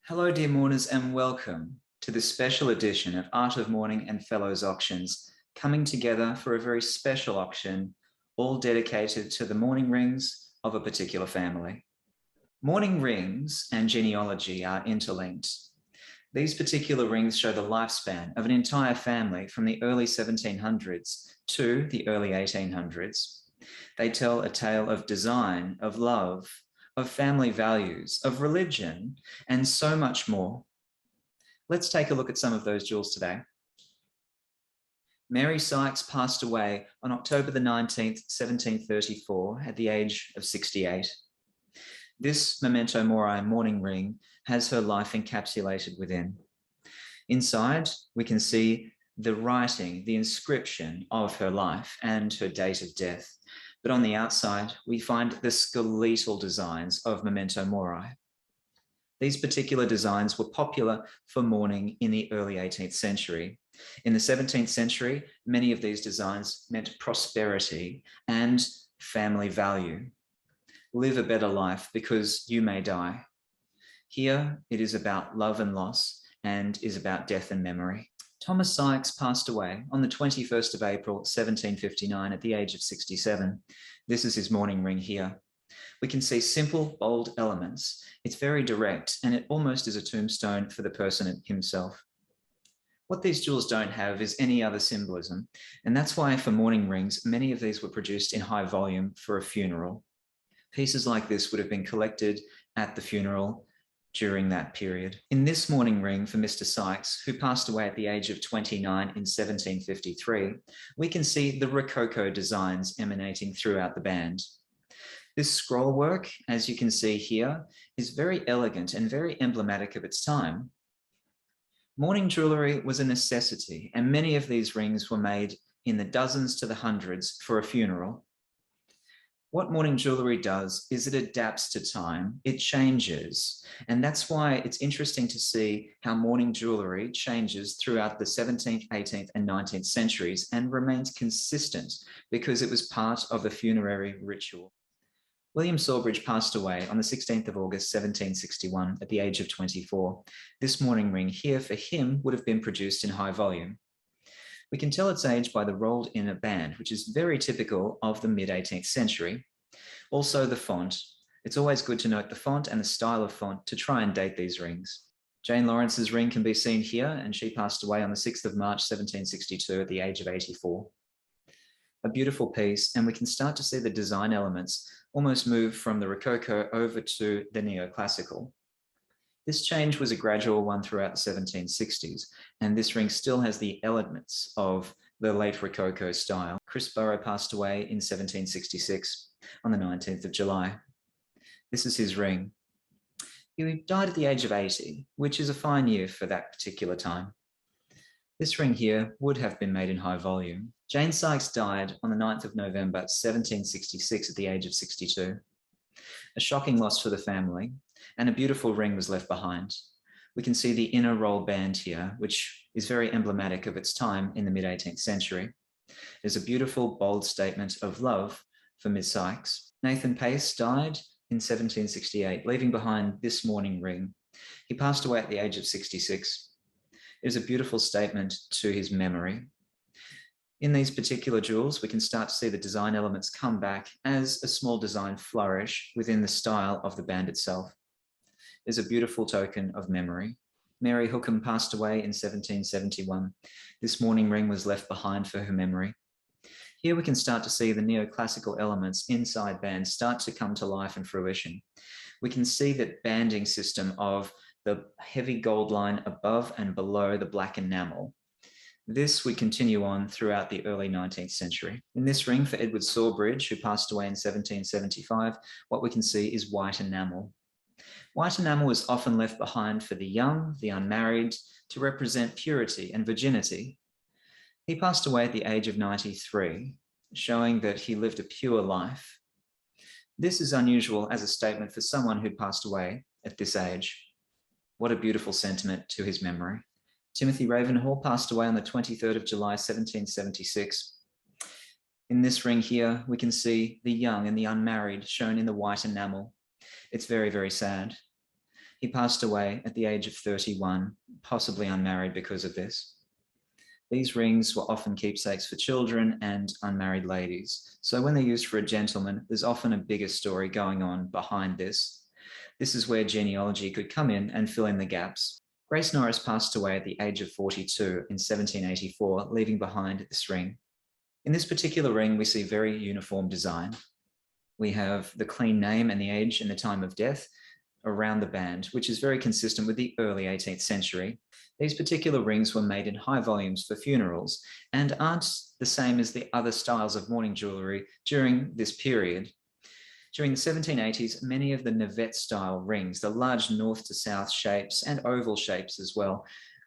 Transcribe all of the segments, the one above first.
Hello, dear mourners, and welcome to this special edition of Art of Mourning and Fellows Auctions, coming together for a very special auction, all dedicated to the mourning rings of a particular family. Mourning rings and genealogy are interlinked. These particular rings show the lifespan of an entire family from the early 1700s to the early 1800s. They tell a tale of design, of love, of family values, of religion, and so much more. Let's take a look at some of those jewels today. Mary Sykes passed away on October the 19th, 1734, at the age of 68. This memento mori mourning ring has her life encapsulated within. Inside, we can see the writing, the inscription of her life and her date of death. But on the outside, we find the skeletal designs of memento mori. These particular designs were popular for mourning in the early 18th century. In the 17th century, many of these designs meant prosperity and family value. Live a better life because you may die. Here, it is about love and loss and is about death and memory. Thomas Sykes passed away on the 21st of April, 1759 at the age of 67. This is his mourning ring here. We can see simple, bold elements. It's very direct and it almost is a tombstone for the person himself. What these jewels don't have is any other symbolism, and that's why for mourning rings, many of these were produced in high volume for a funeral. Pieces like this would have been collected at the funeral during that period. In this mourning ring for Mr. Sykes, who passed away at the age of 29 in 1753, we can see the Rococo designs emanating throughout the band. This scroll work, as you can see here, is very elegant and very emblematic of its time. Mourning jewellery was a necessity, and many of these rings were made in the dozens to the hundreds for a funeral. What mourning jewellery does is it adapts to time, it changes, and that's why it's interesting to see how mourning jewellery changes throughout the 17th, 18th and 19th centuries and remains consistent because it was part of the funerary ritual. William Sawbridge passed away on the 16th of August, 1761 at the age of 24. This mourning ring here for him would have been produced in high volume. We can tell its age by the rolled inner band, which is very typical of the mid-18th century. Also the font. It's always good to note the font and the style of font to try and date these rings. Jane Lawrence's ring can be seen here, and she passed away on the 6th of March, 1762 at the age of 84. A beautiful piece, and we can start to see the design elements almost move from the Rococo over to the neoclassical. This change was a gradual one throughout the 1760s, and this ring still has the elements of the late Rococo style. Chris Burrow passed away in 1766 on the 19th of July. This is his ring. He died at the age of 80, which is a fine year for that particular time. This ring here would have been made in high volume. Jane Sykes died on the 9th of November, 1766 at the age of 62. A shocking loss for the family, and a beautiful ring was left behind. We can see the inner roll band here, which is very emblematic of its time in the mid-18th century. There's a beautiful, bold statement of love for Miss Sykes. Nathan Pace died in 1768, leaving behind this mourning ring. He passed away at the age of 66. It is a beautiful statement to his memory. In these particular jewels, we can start to see the design elements come back as a small design flourish within the style of the band itself. Is a beautiful token of memory. Mary Hookham passed away in 1771. This mourning ring was left behind for her memory. Here we can start to see the neoclassical elements inside bands start to come to life and fruition. We can see that banding system of the heavy gold line above and below the black enamel. This would continue on throughout the early 19th century. In this ring for Edward Sawbridge, who passed away in 1775, what we can see is white enamel. White enamel is often left behind for the young, the unmarried, to represent purity and virginity. He passed away at the age of 93, showing that he lived a pure life. This is unusual as a statement for someone who passed away at this age. What a beautiful sentiment to his memory. Timothy Ravenhall passed away on the 23rd of July, 1776. In this ring here, we can see the young and the unmarried shown in the white enamel. It's very, very sad. He passed away at the age of 31, possibly unmarried because of this. These rings were often keepsakes for children and unmarried ladies. So when they're used for a gentleman, there's often a bigger story going on behind this. This is where genealogy could come in and fill in the gaps. Grace Norris passed away at the age of 42 in 1784, leaving behind this ring. In this particular ring, we see very uniform design. We have the clean name and the age and the time of death around the band, which is very consistent with the early 18th century. These particular rings were made in high volumes for funerals and aren't the same as the other styles of mourning jewellery during this period. During the 1780s, many of the Navette-style rings, the large north to south shapes and oval shapes as well,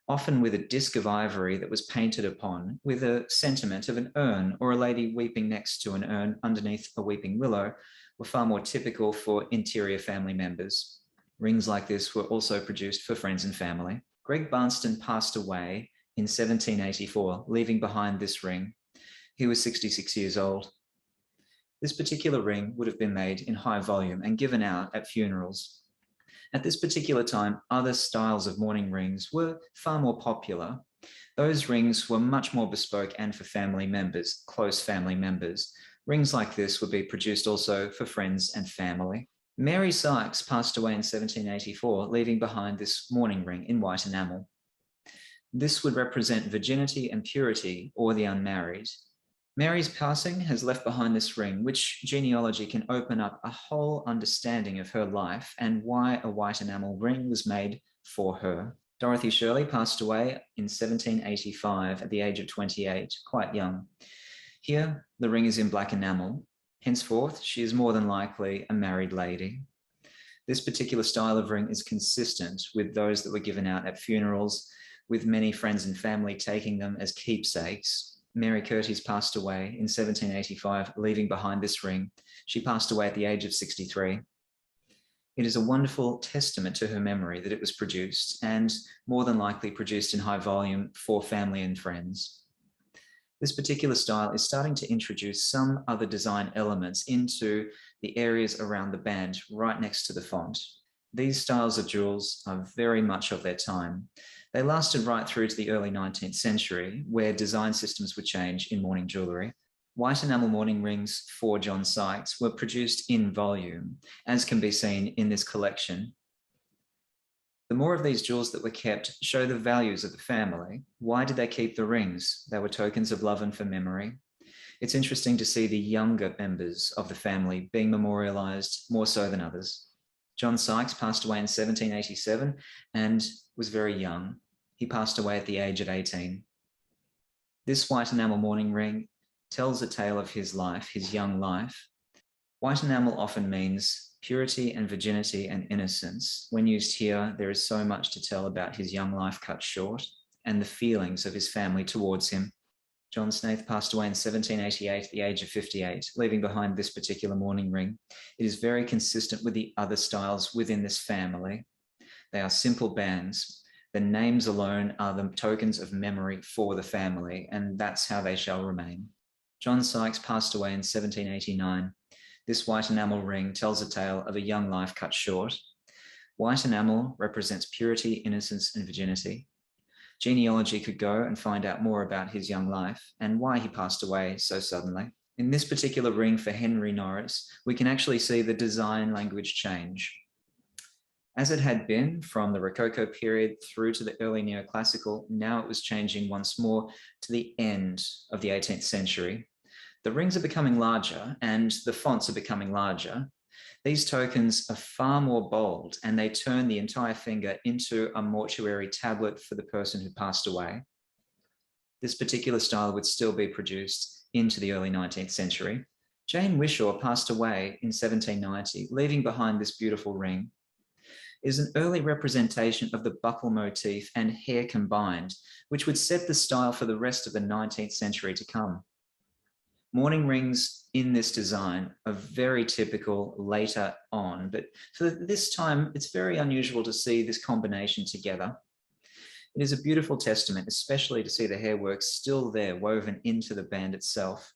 often with a disc of ivory that was painted upon with a sentiment of an urn or a lady weeping next to an urn underneath a weeping willow, were far more typical for interior family members. Rings like this were also produced for friends and family. Greg Barnston passed away in 1784, leaving behind this ring. He was 66 years old. This particular ring would have been made in high volume and given out at funerals. At this particular time, other styles of mourning rings were far more popular. Those rings were much more bespoke and for family members, close family members. Rings like this would be produced also for friends and family. Mary Sykes passed away in 1784, leaving behind this mourning ring in white enamel. This would represent virginity and purity, or the unmarried. Mary's passing has left behind this ring, which genealogy can open up a whole understanding of her life and why a white enamel ring was made for her. Dorothy Shirley passed away in 1785 at the age of 28, quite young. Here, the ring is in black enamel. Henceforth, she is more than likely a married lady. This particular style of ring is consistent with those that were given out at funerals, with many friends and family taking them as keepsakes. Mary Curtis passed away in 1785, leaving behind this ring. She passed away at the age of 63. It is a wonderful testament to her memory that it was produced, and more than likely produced in high volume for family and friends. This particular style is starting to introduce some other design elements into the areas around the band, right next to the font. These styles of jewels are very much of their time. They lasted right through to the early 19th century, where design systems would change in mourning jewellery. White enamel mourning rings for John Sykes were produced in volume, as can be seen in this collection. The more of these jewels that were kept show the values of the family. Why did they keep the rings? They were tokens of love and for memory. It's interesting to see the younger members of the family being memorialised more so than others. John Sykes passed away in 1787 and was very young. He passed away at the age of 18. This white enamel mourning ring tells a tale of his life, his young life. White enamel often means purity and virginity and innocence. When used here, there is so much to tell about his young life cut short and the feelings of his family towards him. John Snaith passed away in 1788 at the age of 58, leaving behind this particular mourning ring. It is very consistent with the other styles within this family. They are simple bands. The names alone are the tokens of memory for the family, and that's how they shall remain. John Sykes passed away in 1789. This white enamel ring tells a tale of a young life cut short. White enamel represents purity, innocence, and virginity. Genealogy could go and find out more about his young life and why he passed away so suddenly. In this particular ring for Henry Norris, we can actually see the design language change. As it had been from the Rococo period through to the early neoclassical, now it was changing once more to the end of the 18th century. The rings are becoming larger and the fonts are becoming larger. These tokens are far more bold and they turn the entire finger into a mortuary tablet for the person who passed away. This particular style would still be produced into the early 19th century. Jane Wishaw passed away in 1790, leaving behind this beautiful ring. It is an early representation of the buckle motif and hair combined, which would set the style for the rest of the 19th century to come. Mourning rings in this design are very typical later on, but for this time, it's very unusual to see this combination together. It is a beautiful testament, especially to see the hairwork still there, woven into the band itself.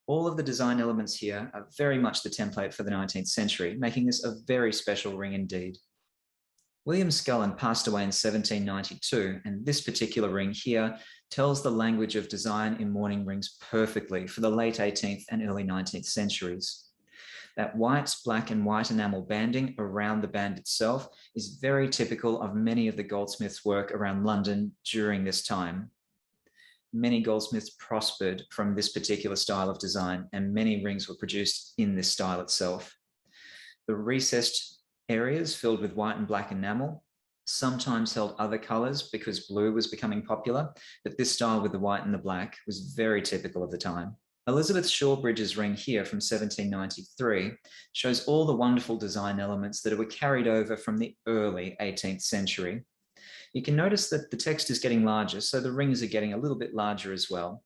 All of the design elements here are very much the template for the 19th century, making this a very special ring indeed. William Scullen passed away in 1792, and this particular ring here tells the language of design in mourning rings perfectly for the late 18th and early 19th centuries. That white, black and white enamel banding around the band itself is very typical of many of the goldsmiths' work around London during this time. Many goldsmiths prospered from this particular style of design, and many rings were produced in this style itself. The recessed areas filled with white and black enamel sometimes held other colors because blue was becoming popular, but this style with the white and the black was very typical of the time. Elizabeth Shawbridge's ring here from 1793 shows all the wonderful design elements that were carried over from the early 18th century. You can notice that the text is getting larger, so the rings are getting a little bit larger as well.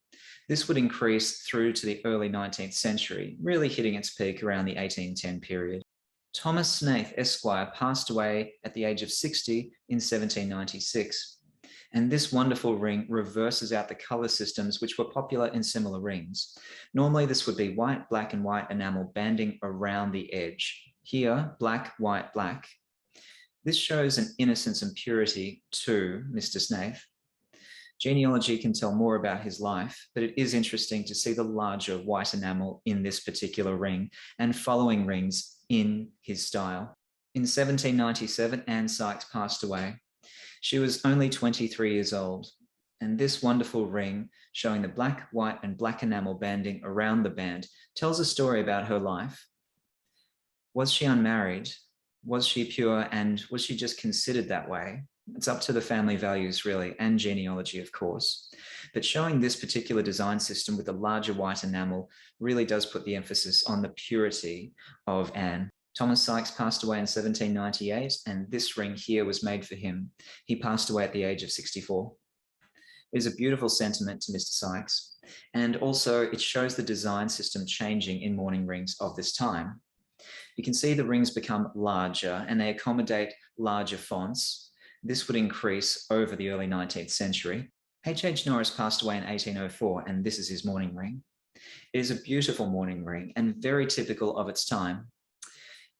This would increase through to the early 19th century, really hitting its peak around the 1810 period. Thomas Snaith, Esquire, passed away at the age of 60 in 1796. And this wonderful ring reverses out the color systems which were popular in similar rings. Normally, this would be white, black, and white enamel banding around the edge. Here, black, white, black. This shows an innocence and purity to Mr. Snaith. Genealogy can tell more about his life, but it is interesting to see the larger white enamel in this particular ring and following rings in his style. In 1797, Anne Sykes passed away. She was only 23 years old, and this wonderful ring, showing the black, white, and black enamel banding around the band, tells a story about her life. Was she unmarried? Was she pure, and was she just considered that way? It's up to the family values, really, and genealogy, of course. But showing this particular design system with the larger white enamel really does put the emphasis on the purity of Anne. Thomas Sykes passed away in 1798, and this ring here was made for him. He passed away at the age of 64. It is a beautiful sentiment to Mr. Sykes, and also it shows the design system changing in mourning rings of this time. You can see the rings become larger and they accommodate larger fonts. This would increase over the early 19th century. H. Norris passed away in 1804, and this is his mourning ring. It is a beautiful mourning ring and very typical of its time.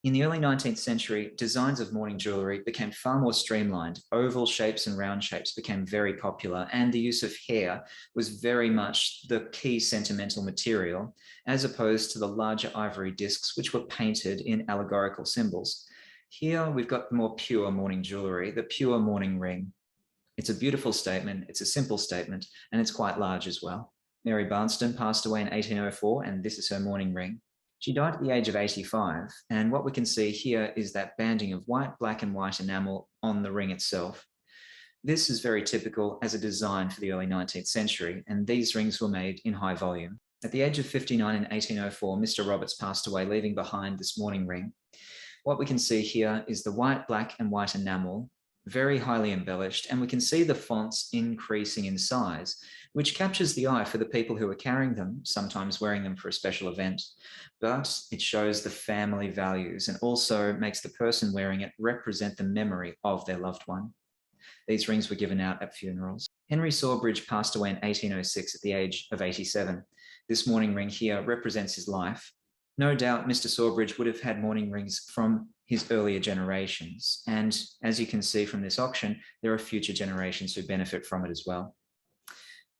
In the early 19th century, designs of mourning jewellery became far more streamlined. Oval shapes and round shapes became very popular, and the use of hair was very much the key sentimental material, as opposed to the larger ivory discs, which were painted in allegorical symbols. Here we've got the more pure mourning jewellery, the pure mourning ring. It's a beautiful statement, it's a simple statement, and it's quite large as well. Mary Barnston passed away in 1804, and this is her mourning ring. She died at the age of 85, and what we can see here is that banding of white, black, and white enamel on the ring itself. This is very typical as a design for the early 19th century, and these rings were made in high volume. At the age of 59 in 1804, Mr. Roberts passed away, leaving behind this mourning ring. What we can see here is the white, black, and white enamel, very highly embellished, and we can see the fonts increasing in size, which captures the eye for the people who are carrying them, sometimes wearing them for a special event. But it shows the family values and also makes the person wearing it represent the memory of their loved one. These rings were given out at funerals. Henry Sawbridge passed away in 1806 at the age of 87. This mourning ring here represents his life. No doubt Mr. Sawbridge would have had mourning rings from his earlier generations. And as you can see from this auction, there are future generations who benefit from it as well.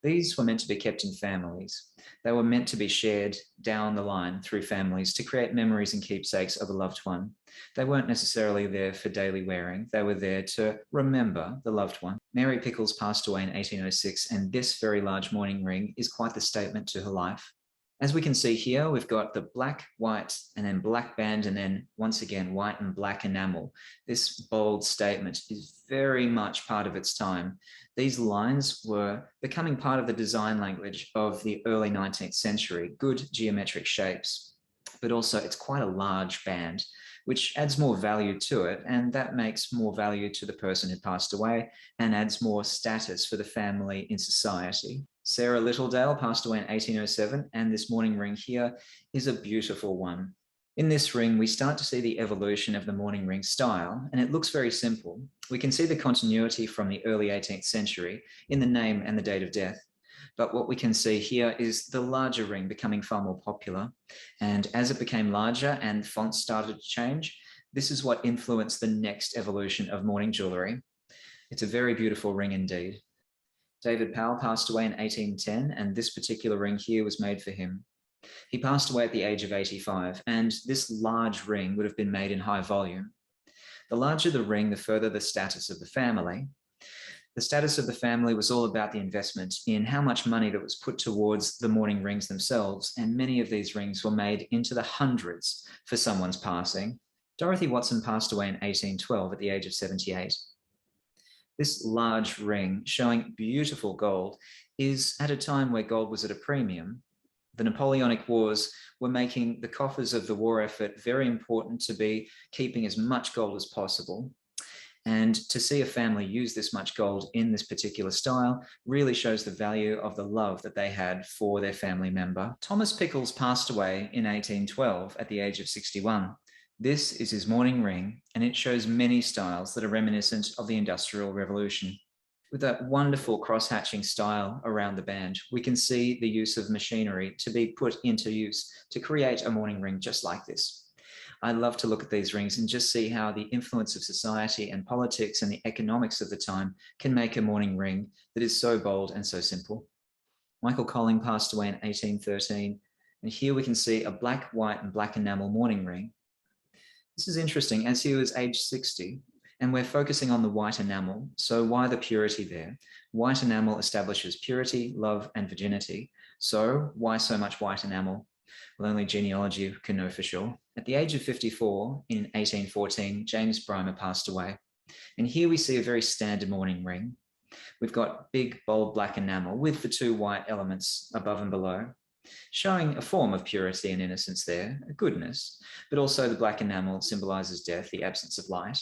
These were meant to be kept in families. They were meant to be shared down the line through families to create memories and keepsakes of a loved one. They weren't necessarily there for daily wearing. They were there to remember the loved one. Mary Pickles passed away in 1806, and this very large mourning ring is quite the statement to her life. As we can see here, we've got the black, white, and then black band, and then once again, white and black enamel. This bold statement is very much part of its time. These lines were becoming part of the design language of the early 19th century, good geometric shapes, but also it's quite a large band, which adds more value to it, and that makes more value to the person who passed away and adds more status for the family in society. Sarah Littledale passed away in 1807, and this mourning ring here is a beautiful one. In this ring, we start to see the evolution of the mourning ring style, and it looks very simple. We can see the continuity from the early 18th century in the name and the date of death. But what we can see here is the larger ring becoming far more popular. And as it became larger and fonts started to change, This is what influenced the next evolution of mourning jewellery. It's a very beautiful ring indeed. David Powell passed away in 1810, and this particular ring here was made for him. He passed away at the age of 85, and this large ring would have been made in high volume. The larger the ring, the further the status of the family. The status of the family was all about the investment in how much money that was put towards the mourning rings themselves, and many of these rings were made into the hundreds for someone's passing. Dorothy Watson passed away in 1812 at the age of 78. This large ring, showing beautiful gold, is at a time where gold was at a premium. The Napoleonic Wars were making the coffers of the war effort very important to be keeping as much gold as possible. And to see a family use this much gold in this particular style really shows the value of the love that they had for their family member. Thomas Pickles passed away in 1812 at the age of 61. This is his mourning ring, and it shows many styles that are reminiscent of the Industrial Revolution. With that wonderful cross-hatching style around the band, we can see the use of machinery to be put into use to create a mourning ring just like this. I love to look at these rings and just see how the influence of society and politics and the economics of the time can make a mourning ring that is so bold and so simple. Michael Colling passed away in 1813, and here we can see a black, white, and black enamel mourning ring. This is interesting, as he was age 60, and we're focusing on the white enamel. So why the purity there? White enamel establishes purity, love, and virginity. So why so much white enamel? Well, only genealogy can know for sure. At the age of 54, in 1814, James Brymer passed away. And here we see a very standard mourning ring. We've got big, bold black enamel with the two white elements above and below, showing a form of purity and innocence there, a goodness, but also the black enamel symbolizes death, the absence of light.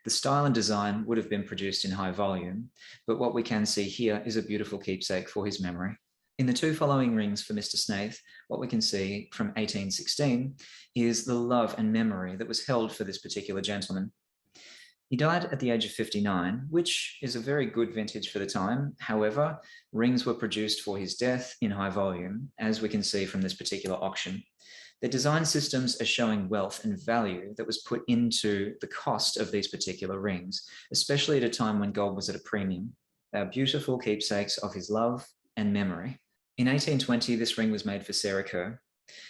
The style and design would have been produced in high volume, but what we can see here is a beautiful keepsake for his memory. In the two following rings for Mr. Snaith, what we can see from 1816 is the love and memory that was held for this particular gentleman. He died at the age of 59, which is a very good vintage for the time. However, rings were produced for his death in high volume, as we can see from this particular auction. The design systems are showing wealth and value that was put into the cost of these particular rings, especially at a time when gold was at a premium. They are beautiful keepsakes of his love and memory. In 1820, this ring was made for Sarah Kerr.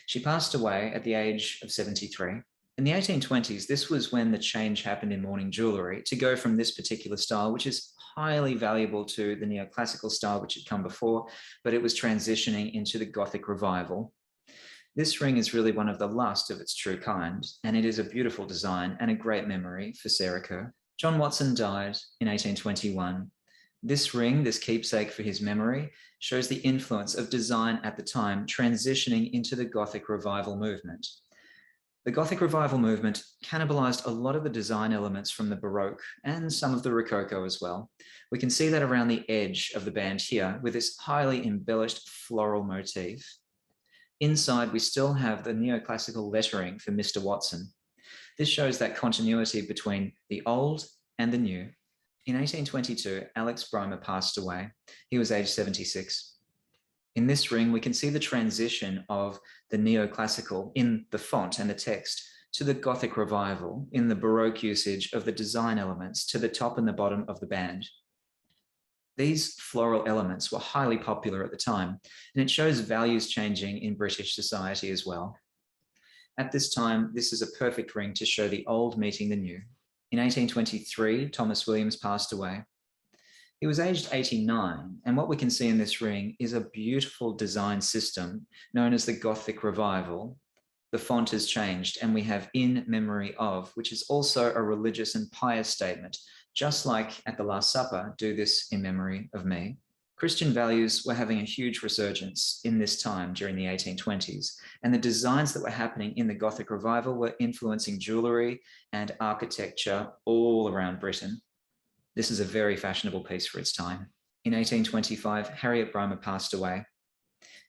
She passed away at the age of 73. In the 1820s, this was when the change happened in mourning jewellery to go from this particular style, which is highly valuable to the neoclassical style which had come before, but it was transitioning into the Gothic revival. This ring is really one of the last of its true kind, and it is a beautiful design and a great memory for Sarah Kerr. John Watson died in 1821. This ring, this keepsake for his memory, shows the influence of design at the time transitioning into the Gothic revival movement. The Gothic revival movement cannibalized a lot of the design elements from the Baroque and some of the Rococo as well. We can see that around the edge of the band here with this highly embellished floral motif. Inside, we still have the neoclassical lettering for Mr. Watson. This shows that continuity between the old and the new. In 1822, Alex Brymer passed away. He was aged 76. In this ring, we can see the transition of the neoclassical in the font and the text to the Gothic revival in the Baroque usage of the design elements to the top and the bottom of the band. These floral elements were highly popular at the time, and it shows values changing in British society as well. At this time, this is a perfect ring to show the old meeting the new. In 1823, Thomas Williams passed away. He was aged 89, and what we can see in this ring is a beautiful design system known as the Gothic Revival. The font has changed, and we have "in memory of," which is also a religious and pious statement, just like at the Last Supper, "do this in memory of me." Christian values were having a huge resurgence in this time during the 1820s, and the designs that were happening in the Gothic Revival were influencing jewellery and architecture all around Britain. This is a very fashionable piece for its time. In 1825, Harriet Brymer passed away.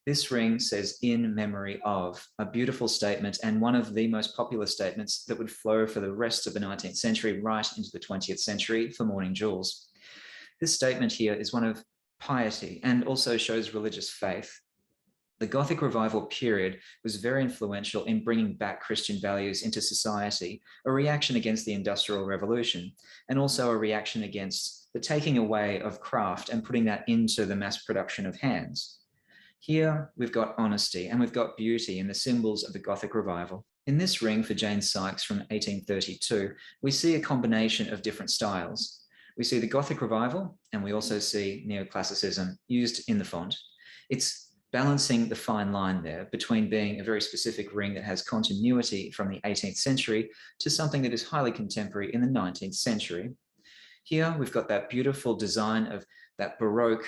This ring says "in memory of," a beautiful statement and one of the most popular statements that would flow for the rest of the 19th century right into the 20th century for mourning jewels. This statement here is one of piety and also shows religious faith. The Gothic Revival period was very influential in bringing back Christian values into society, a reaction against the Industrial Revolution, and also a reaction against the taking away of craft and putting that into the mass production of hands. Here we've got honesty and we've got beauty in the symbols of the Gothic Revival. In this ring for Jane Sykes from 1832, we see a combination of different styles. We see the Gothic Revival and we also see neoclassicism used in the font. It's balancing the fine line there between being a very specific ring that has continuity from the 18th century to something that is highly contemporary in the 19th century. Here we've got that beautiful design of that Baroque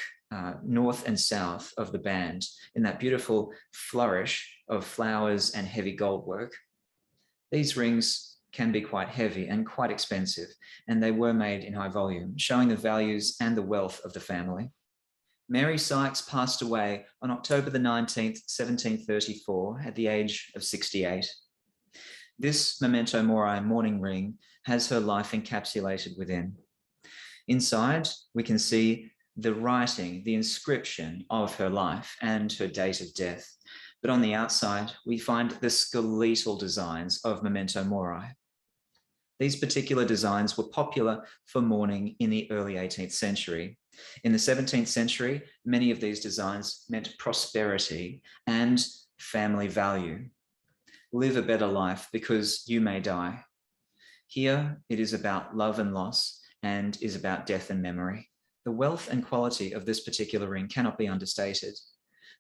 north and south of the band in that beautiful flourish of flowers and heavy gold work. These rings can be quite heavy and quite expensive, and they were made in high volume, showing the values and the wealth of the family. Mary Sykes passed away on October the 19th, 1734, at the age of 68. This memento mori mourning ring has her life encapsulated within. Inside, we can see the writing, the inscription of her life and her date of death. But on the outside, we find the skeletal designs of memento mori. These particular designs were popular for mourning in the early 18th century. In the 17th century, many of these designs meant prosperity and family value. Live a better life because you may die. Here, it is about love and loss and is about death and memory. The wealth and quality of this particular ring cannot be understated.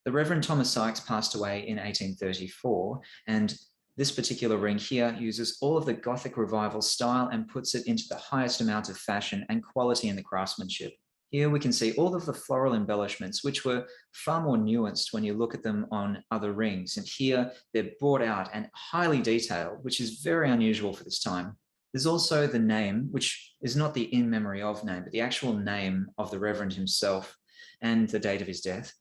The Reverend Thomas Sykes passed away in 1834, and this particular ring here uses all of the Gothic Revival style and puts it into the highest amount of fashion and quality in the craftsmanship. Here we can see all of the floral embellishments, which were far more nuanced when you look at them on other rings. And here they're brought out and highly detailed, which is very unusual for this time. There's also the name, which is not the in memory of name, but the actual name of the Reverend himself and the date of his death.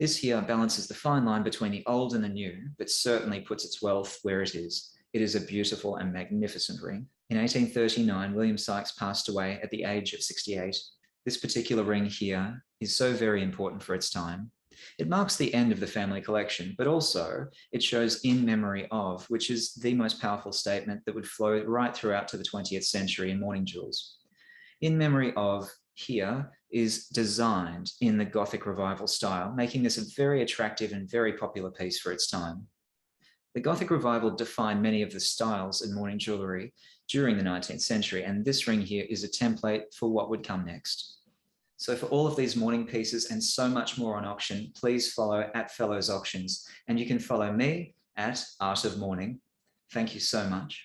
This here balances the fine line between the old and the new, but certainly puts its wealth where it is. It is a beautiful and magnificent ring. In 1839, William Sykes passed away at the age of 68. This particular ring here is so very important for its time. It marks the end of the family collection, but also it shows in memory of, which is the most powerful statement that would flow right throughout to the 20th century in mourning jewels. In memory of here is designed in the Gothic Revival style, making this a very attractive and very popular piece for its time. The Gothic Revival defined many of the styles in mourning jewellery during the 19th century, and this ring here is a template for what would come next. So for all of these mourning pieces and so much more on auction, please follow at Fellows Auctions, and you can follow me at Art of Mourning. Thank you so much.